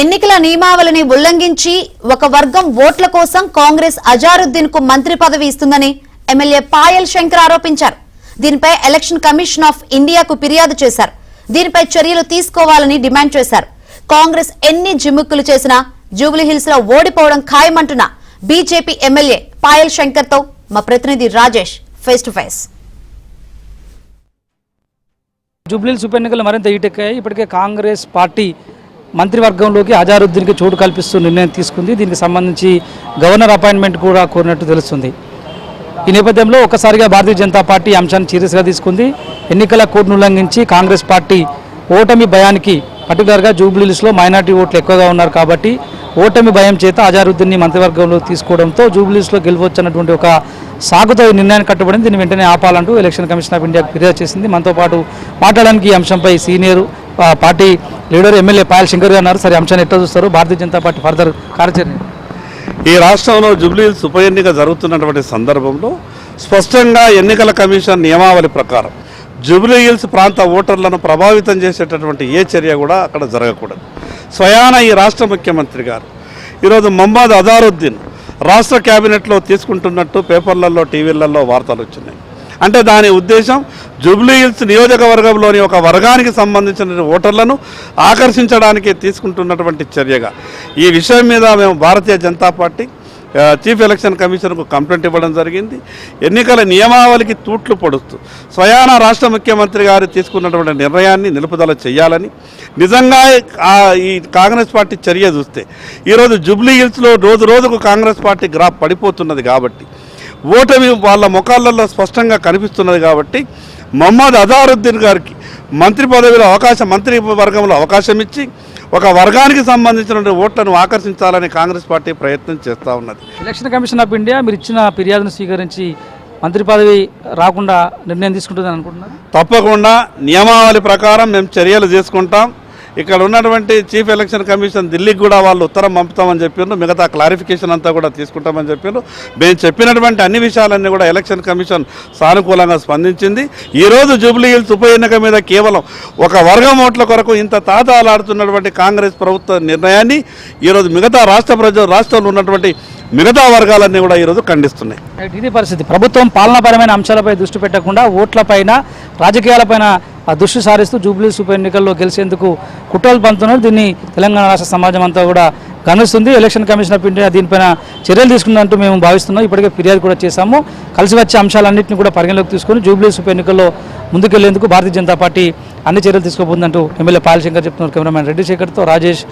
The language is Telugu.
ఎన్నికల నియమావళిని ఉల్లంఘించి ఒక వర్గం ఓట్ల కోసం కాంగ్రెస్ అజారుద్దీన్ కు మంత్రి పదవి ఇస్తుందని ఎమ్మెల్యే పాయల్ శంకర్ ఆరోపించారు. దీనిపై ఎలక్షన్ కమిషన్ ఆఫ్ ఇండియాకు ఫిర్యాదు చేశారు. దీనిపై చర్యలు తీసుకోవాలని డిమాండ్ చేశారు. కాంగ్రెస్ ఎన్ని జిమ్ముక్కులు చేసినా జూబ్లీహిల్స్ లో ఓడిపోవడం ఖాయమంటున్న బీజేపీ ఎమ్మెల్యే పాయల్ శంకర్ తో మా ప్రతినిధి Rajesh face to face. Jubilee Hills ఉప ఎన్నికలు మరింత ఈటెక్కాయి. ఇప్పటికే కాంగ్రెస్ పార్టీ మంత్రివర్గంలోకి అజారుద్దీన్కి చోటు కల్పిస్తూ నిర్ణయం తీసుకుంది. దీనికి సంబంధించి గవర్నర్ అపాయింట్మెంట్ కూడా కోరినట్టు తెలుస్తుంది. ఈ నేపథ్యంలో ఒక్కసారిగా భారతీయ జనతా పార్టీ అంశాన్ని సీరియస్గా తీసుకుంది. ఎన్నికల కోడ్ను ఉల్లంఘించి కాంగ్రెస్ పార్టీ ఓటమి భయానికి, పర్టికులర్గా జూబ్లీహిల్స్లో మైనార్టీ ఓట్లు ఎక్కువగా ఉన్నారు కాబట్టి ఓటమి భయం చేత అజారుద్దీన్ని మంత్రివర్గంలో తీసుకోవడంతో జూబ్లీహిల్స్లో గెలవచ్చన్నటువంటి ఒక సాగుతో ఈ నిర్ణయాన్ని కట్టుబడింది. దీన్ని వెంటనే ఆపాలంటూ ఎలక్షన్ కమిషన్ ఆఫ్ ఇండియాకు ఫిర్యాదు చేసింది. మనతో పాటు మాట్లాడడానికి ఈ అంశంపై senior party leader MLA Payal Shankar గారు ఉన్నారు. సరే, అంశాన్ని ఎట్లా చూస్తారు? భారతీయ జనతా పార్టీ ఫర్దర్ కార్యాచరణ. ఈ రాష్ట్రంలో జూబ్లీహిల్స్ ఉప ఎన్నిక జరుగుతున్నటువంటి సందర్భంలో స్పష్టంగా ఎన్నికల కమిషన్ నియమావళి ప్రకారం జూబ్లీహిల్స్ ప్రాంత ఓటర్లను ప్రభావితం చేసేటటువంటి ఏ చర్య కూడా అక్కడ జరగకూడదు. స్వయాన ఈ రాష్ట్ర ముఖ్యమంత్రి గారు ఈరోజు మొహమ్మద్ అజారుద్దీన్ రాష్ట్ర క్యాబినెట్లో తీసుకుంటున్నట్టు పేపర్లలో, టీవీలలో వార్తలు వచ్చినాయి. అంటే దాని ఉద్దేశం జూబ్లీహిల్స్ నియోజకవర్గంలోని ఒక వర్గానికి సంబంధించిన ఓటర్లను ఆకర్షించడానికి తీసుకుంటున్నటువంటి చర్యగా ఈ విషయం మీద మేము Bharatiya Janata party chief election కమిషన్కు కంప్లైంట్ ఇవ్వడం జరిగింది. ఎన్నికల నియమావళికి తూట్లు పొడుస్తూ స్వయాన రాష్ట్ర ముఖ్యమంత్రి గారు తీసుకున్నటువంటి నిర్ణయాన్ని నిలుపుదల చేయాలని, నిజంగా ఈ కాంగ్రెస్ పార్టీ చర్య చూస్తే ఈరోజు జూబ్లీహిల్స్లో రోజు రోజుకు కాంగ్రెస్ పార్టీ గ్రాఫ్ పడిపోతున్నది కాబట్టి, ఓటమి వాళ్ళ ముఖాలలో స్పష్టంగా కనిపిస్తున్నది కాబట్టి మొహమ్మద్ అజారుద్దీన్ గారికి మంత్రి పదవిలో మంత్రి వర్గంలో అవకాశం ఇచ్చి ఒక వర్గానికి సంబంధించిన ఓట్లను ఆకర్షించాలని కాంగ్రెస్ పార్టీ ప్రయత్నం చేస్తూ ఉన్నది. ఎలక్షన్ కమిషన్ ఆఫ్ ఇండియా మీరు ఇచ్చిన ఫిర్యాదును స్వీకరించి మంత్రి పదవి రాకుండా నిర్ణయం తీసుకుంటుందని అనుకుంటున్నారు? తప్పకుండా నియమావళి ప్రకారం మేము చర్యలు తీసుకుంటాం. ఇక్కడ ఉన్నటువంటి చీఫ్ ఎలక్షన్ కమిషన్ ఢిల్లీకి కూడా వాళ్ళు ఉత్తరం పంపుతామని చెప్పారు. మిగతా క్లారిఫికేషన్ అంతా కూడా తీసుకుంటామని చెప్పారు. మేము చెప్పినటువంటి అన్ని విషయాలన్నీ కూడా ఎలక్షన్ కమిషన్ సానుకూలంగా స్పందించింది. ఈరోజు జూబ్లీహిల్స్ ఉప ఎన్నిక మీద కేవలం ఒక వర్గం ఓట్ల కొరకు ఇంత తాతాలాడుతున్నటువంటి కాంగ్రెస్ ప్రభుత్వ నిర్ణయాన్ని ఈరోజు మిగతా రాష్ట్రంలో ఉన్నటువంటి మిగతా వర్గాలన్నీ కూడా ఈరోజు ఖండిస్తున్నాయి. ఇది పరిస్థితి. ప్రభుత్వం పాలనాపరమైన అంశాలపై దృష్టి పెట్టకుండా ఓట్లపైన, రాజకీయాలపైన దృష్టి సారిస్తూ జూబ్లీహిల్స్ ఉప ఎన్నికల్లో గెలిచేందుకు కుట్రలు పంతున్నారు. దీన్ని తెలంగాణ రాష్ట్ర సమాజం అంతా కూడా గమనిస్తుంది. ఎలక్షన్ కమిషన్ ఆఫ్ ఇండియా దీనిపైన చర్యలు తీసుకుందంటూ మేము భావిస్తున్నాం. ఇప్పటికే ఫిర్యాదు కూడా చేశాము. కలిసి వచ్చే అంశాలన్నింటినీ కూడా పరిగణలోకి తీసుకొని జూబ్లీహిల్స్ ఉప ఎన్నికల్లో ముందుకెళ్లేందుకు భారతీయ జనతా పార్టీ అన్ని చర్యలు తీసుకోబోతుందంటూ ఎమ్మెల్యే పాయల్ శంకర్ చెప్తున్నారు. కెమెరామెన్ రెడ్డి శేఖర్తో రాజేష్.